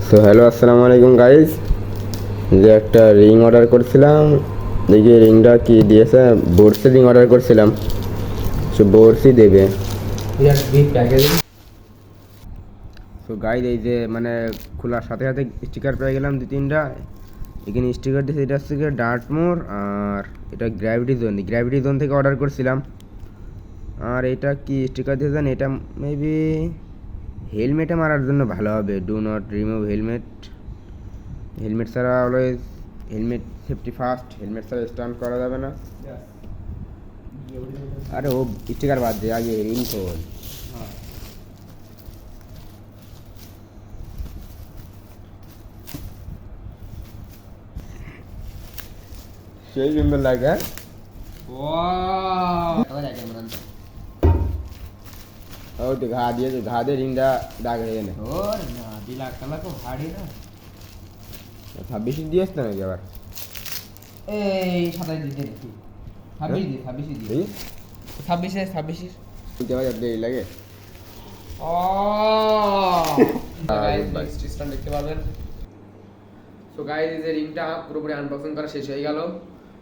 So hello, আসসালামু আলাইকুম guys. যে একটা রিং অর্ডার করছিলাম, দেখি রিংটা কি দিয়েছে। বড়শি রিং অর্ডার করছিলাম, সে বড়শি দেবে। সো গাইজ, এই যে মানে খোলার সাথে সাথে স্টিকার পেয়ে গেলাম 2-3টা। এখানে স্টিকার দিয়েছে, এটা হচ্ছে গিয়ে ডার্টমোর, আর এটা গ্র্যাভিটি জোন থেকে অর্ডার করছিলাম। আর এটা কি স্টিকার দিয়েছেন, এটা মেবি হেলমেটে মারার জন্য ভালো হবে। Do not remove helmet. Helmet ছাড়া always helmet safety first, helmet ছাড়া স্টান্ট করা যাবে না। আরে ও স্টিকার বাদ দে, আগে রিং খোল। সেই সুন্দর লাগে। ও তো ঘা দিয়ে রিংটা দাগ হয়ে গেলে। और ना दिला कला को भाड़ी ना 26 দিয়েছ না নাকি আবার? এই 27 দিতে দেখি 26 দি এই 26 বুঝতে পারছি দেরি লাগে। ও গাইস নেক্সট স্ট্যান্ড দেখতে পাবেন। সো গাইস এই যে রিংটা পুরোপুরি আনবক্সিং করা শেষ হয়ে গেল।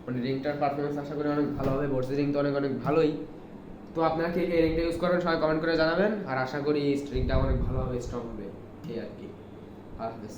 মানে রিংটার পারফরম্যান্স আশা করি অনেক ভালো হবে। বড়সি রিং তো অনেক ভালোই। তো আপনারা কে কে রিংটা ইউজ করেন সবাই কমেন্ট করে জানাবেন। আর আশা করি রিংটা অনেক ভালো হবে, স্ট্রং হবে এই আর কি। হাফেজ।